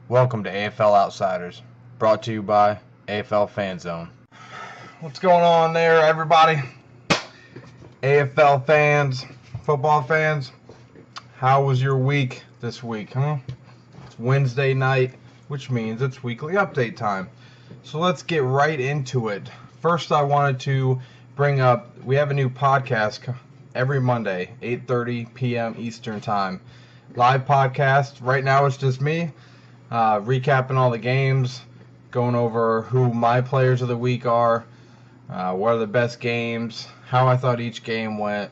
Welcome to AFL Outsiders, brought to you by AFL Fan Zone. What's going on there, everybody? AFL fans, football fans, how was your week this week, huh? It's Wednesday night, which means it's weekly update time. So let's get right into it. First, I wanted to bring up, we have a new podcast every Monday, 8:30 p.m. Eastern Time. Live podcast. Right now it's just me. Recapping all the games, going over who my players of the week are, what are the best games, how I thought each game went,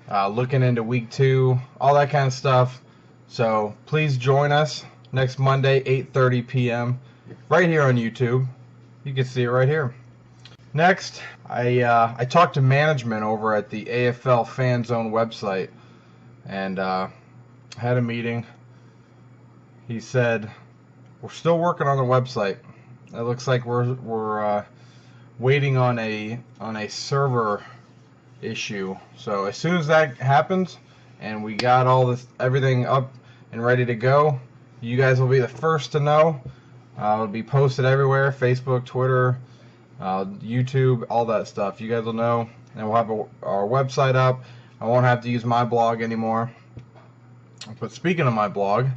looking into week 2, all that kind of stuff. So please join us next Monday, 8:30 p.m. right here on YouTube. You can see it right here. Next, I talked to management over at the AFL Fan Zone website and had a meeting. He said, we're still working on the website. It looks like we're waiting on a server issue. So as soon as that happens and we got everything up and ready to go, you guys will be the first to know. It'll be posted everywhere, Facebook, Twitter, YouTube, all that stuff. You guys will know, and we'll have our website up. I won't have to use my blog anymore. But speaking of my blog,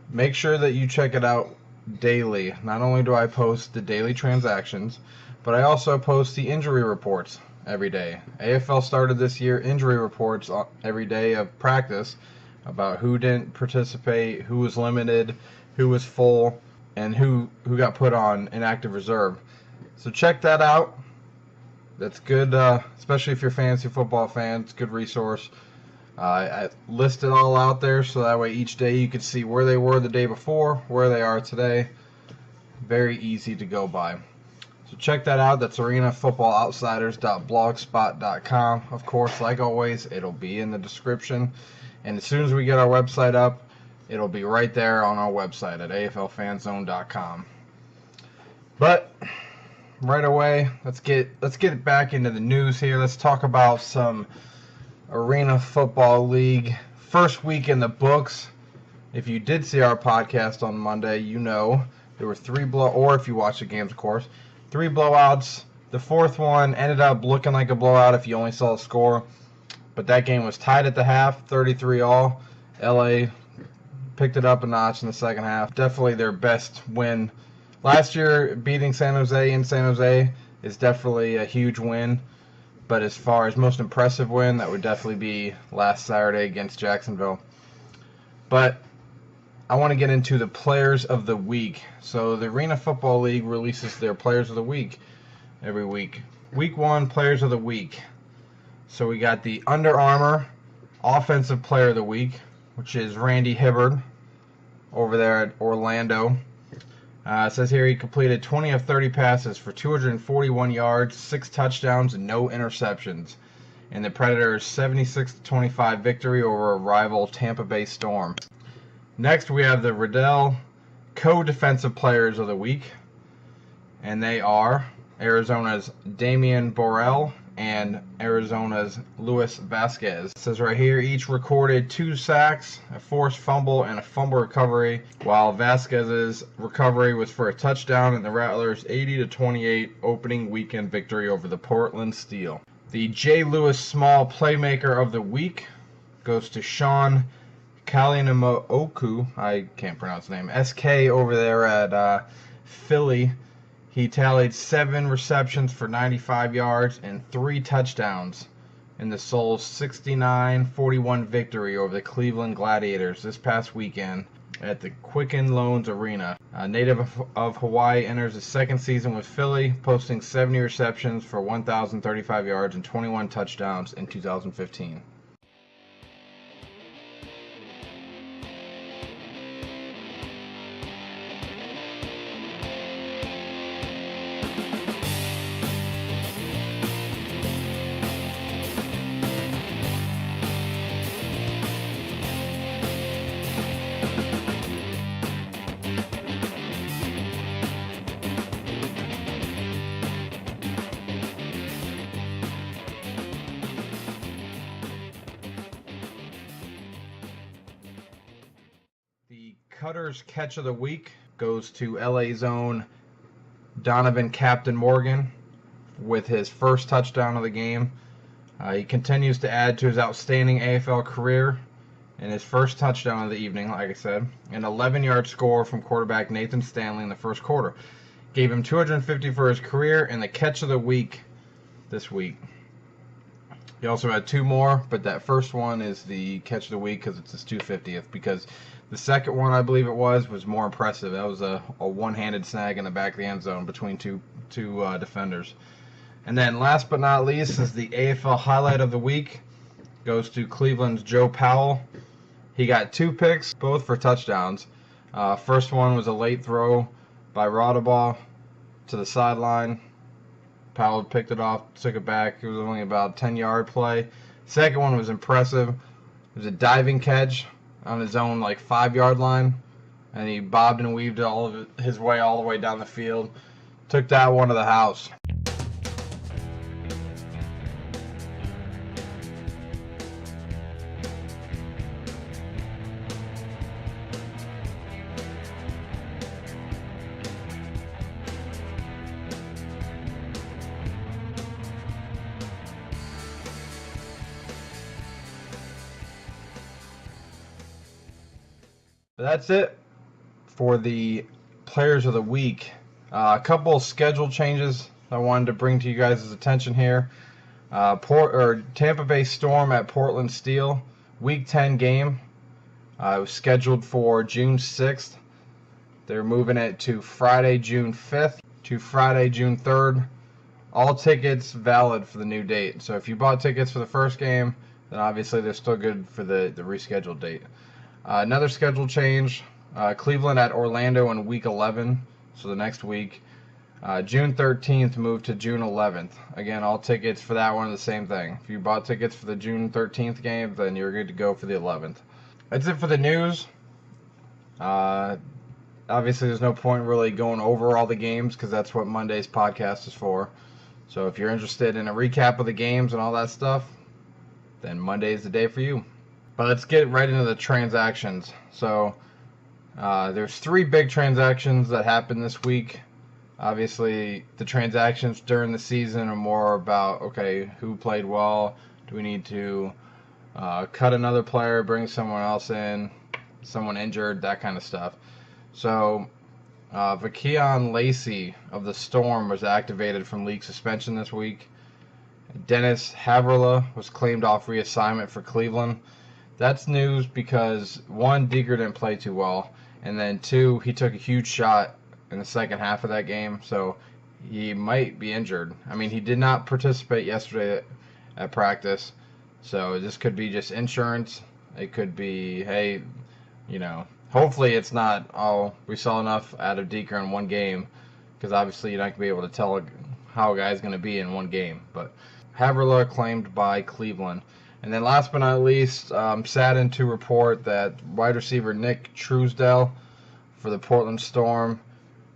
make sure that you check it out daily. Not only do I post the daily transactions, but I also post the injury reports every day. AFL started this year injury reports every day of practice about who didn't participate, who was limited, who was full, and who got put on inactive reserve. So check that out. That's good, especially if you're fantasy football fans. Good resource. I list it all out there so that way each day you can see where they were the day before, where they are today. Very easy to go by. So check that out. That's arenafootballoutsiders.blogspot.com. Of course, like always, it'll be in the description. And as soon as we get our website up, it'll be right there on our website at aflfanzone.com. But right away, let's get back into the news here. Let's talk about some Arena Football League. First week in the books. If you did see our podcast on Monday, you know there were or if you watched the games, of course, 3 blowouts. The fourth one ended up looking like a blowout if you only saw the score. But that game was tied at the half, 33-all. LA picked it up a notch in the second half. Definitely their best win. Last year, beating San Jose in San Jose is definitely a huge win. But as far as most impressive win, that would definitely be last Saturday against Jacksonville. But I want to get into the players of the week. So the Arena Football League releases their players of the week every week. Week 1, players of the week. So we got the Under Armour Offensive Player of the Week, which is Randy Hibbard over there at Orlando. It says here he completed 20 of 30 passes for 241 yards, 6 touchdowns, and no interceptions in the Predators' 76-25 victory over a rival Tampa Bay Storm. Next, we have the Riddell Co-Defensive Players of the Week, and they are Arizona's Damian Borrell and Arizona's Luis Vasquez. It says right here, each recorded 2 sacks, a forced fumble, and a fumble recovery, while Vasquez's recovery was for a touchdown in the Rattlers' 80-28 opening weekend victory over the Portland Steel. The J. Lewis Small Playmaker of the Week goes to Sean Kalinimoku. I can't pronounce the name. SK over there at Philly. He tallied 7 receptions for 95 yards and 3 touchdowns in the Soul's 69-41 victory over the Cleveland Gladiators this past weekend at the Quicken Loans Arena. A native of Hawaii enters his second season with Philly, posting 70 receptions for 1,035 yards and 21 touchdowns in 2015. Cutter's catch of the week goes to LA's own Donovan Captain Morgan with his first touchdown of the game. He continues to add to his outstanding AFL career in his first touchdown of the evening, like I said, an 11-yard score from quarterback Nathan Stanley in the first quarter. Gave him 250 for his career and the catch of the week this week. He also had two more, but that first one is the catch of the week because it's his 250th, because the second one, I believe it was more impressive. That was a one-handed snag in the back of the end zone between two defenders. And then last but not least is the AFL highlight of the week. Goes to Cleveland's Joe Powell. He got 2 picks, both for touchdowns. First one was a late throw by Rodaball to the sideline. Powell picked it off, took it back. It was only about a 10-yard play. Second one was impressive. It was a diving catch on his own 5-yard line, and he bobbed and weaved his way all the way down the field. Took that one to the house. That's it for the players of the week. A couple of schedule changes I wanted to bring to you guys' attention here. Tampa Bay Storm at Portland Steel, Week 10 game. It was scheduled for June 6th. They're moving it to Friday, June 5th to Friday, June 3rd. All tickets valid for the new date. So if you bought tickets for the first game, then obviously they're still good for the rescheduled date. Another schedule change, Cleveland at Orlando in Week 11, so the next week. June 13th moved to June 11th. Again, all tickets for that one are the same thing. If you bought tickets for the June 13th game, then you're good to go for the 11th. That's it for the news. Obviously, there's no point really going over all the games because that's what Monday's podcast is for. So if you're interested in a recap of the games and all that stuff, then Monday is the day for you. But let's get right into the transactions. So there's 3 big transactions that happened this week. Obviously, the transactions during the season are more about, okay, who played well? Do we need to cut another player, bring someone else in, someone injured, that kind of stuff. So Vakeon Lacey of the Storm was activated from league suspension this week. Dennis Haverla was claimed off reassignment for Cleveland. That's news because, 1, Deeger didn't play too well, and then 2, he took a huge shot in the second half of that game, so he might be injured. I mean, he did not participate yesterday at practice, so this could be just insurance. It could be, hey, hopefully it's not, we saw enough out of Deeger in one game, because obviously you're not going to be able to tell how a guy's going to be in one game. But Haverla claimed by Cleveland. And then last but not least, I'm saddened to report that wide receiver Nick Truesdell for the Portland Storm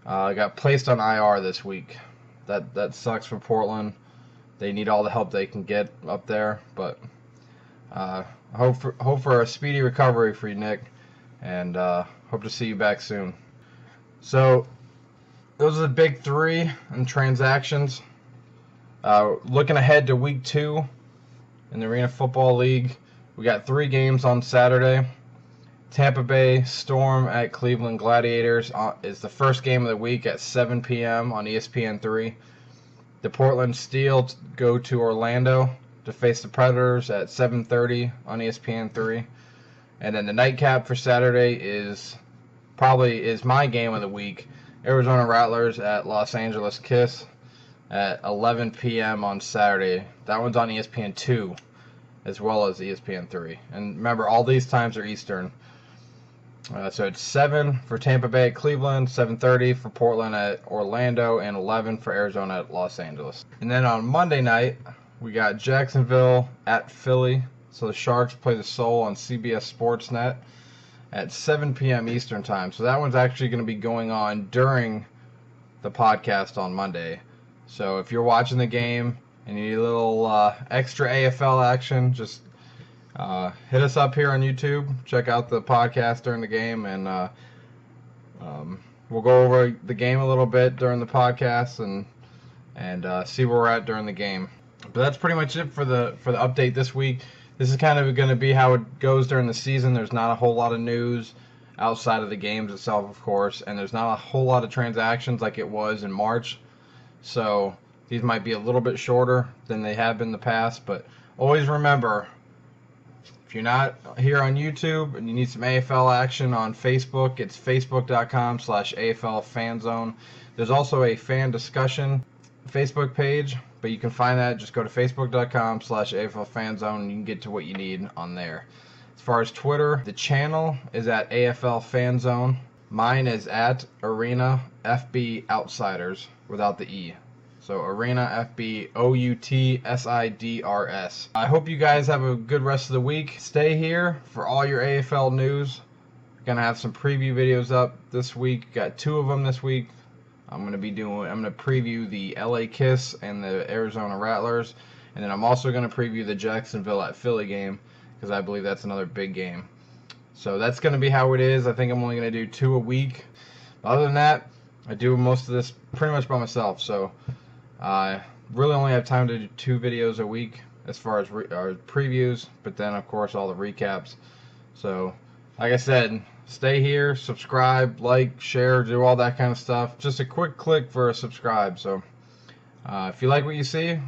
got placed on IR this week. That sucks for Portland. They need all the help they can get up there, but hope for a speedy recovery for you, Nick, and hope to see you back soon. So those are the big 3 in transactions. Looking ahead to Week 2 in the Arena Football League, we got 3 games on Saturday. Tampa Bay Storm at Cleveland Gladiators is the first game of the week at 7 p.m. on ESPN3. The Portland Steel go to Orlando to face the Predators at 7:30 on ESPN3. And then the nightcap for Saturday is my game of the week. Arizona Rattlers at Los Angeles Kiss at 11 p.m. on Saturday. That one's on ESPN2 as well as ESPN3. And remember, all these times are Eastern. So it's 7 for Tampa Bay at Cleveland, 7:30 for Portland at Orlando, and 11 for Arizona at Los Angeles. And then on Monday night, we got Jacksonville at Philly. So the Sharks play the Soul on CBS Sportsnet at 7 p.m. Eastern time. So that one's actually going to be going on during the podcast on Monday. So if you're watching the game and you need a little extra AFL action, just hit us up here on YouTube. Check out the podcast during the game, and we'll go over the game a little bit during the podcast and see where we're at during the game. But that's pretty much it for the update this week. This is kind of going to be how it goes during the season. There's not a whole lot of news outside of the games itself, of course, and there's not a whole lot of transactions like it was in March. So these might be a little bit shorter than they have been in the past, but always remember, if you're not here on YouTube and you need some AFL action on Facebook, it's facebook.com/AFL fanzone. There's also a fan discussion Facebook page, but you can find that. Just go to facebook.com/AFL fanzone and you can get to what you need on there. As far as Twitter, the channel is at AFL fanzone. Mine is at Arena FB Outsiders without the E. So Arena FB OUTSIDRS. I hope you guys have a good rest of the week. Stay here for all your AFL news. Gonna have some preview videos up this week. Got 2 of them this week. I'm gonna preview the LA Kiss and the Arizona Rattlers, and then I'm also gonna preview the Jacksonville at Philly game because I believe that's another big game. So that's gonna be how it is. I think I'm only gonna do 2 a week. Other than that, I do most of this pretty much by myself. So I really only have time to do 2 videos a week as far as previews, but then of course all the recaps. So like I said, stay here, subscribe, like, share, do all that kind of stuff. Just a quick click for a subscribe. So if you like what you see,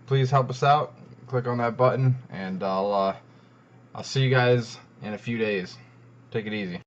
please help us out. Click on that button, and I'll see you guys in a few days. Take it easy.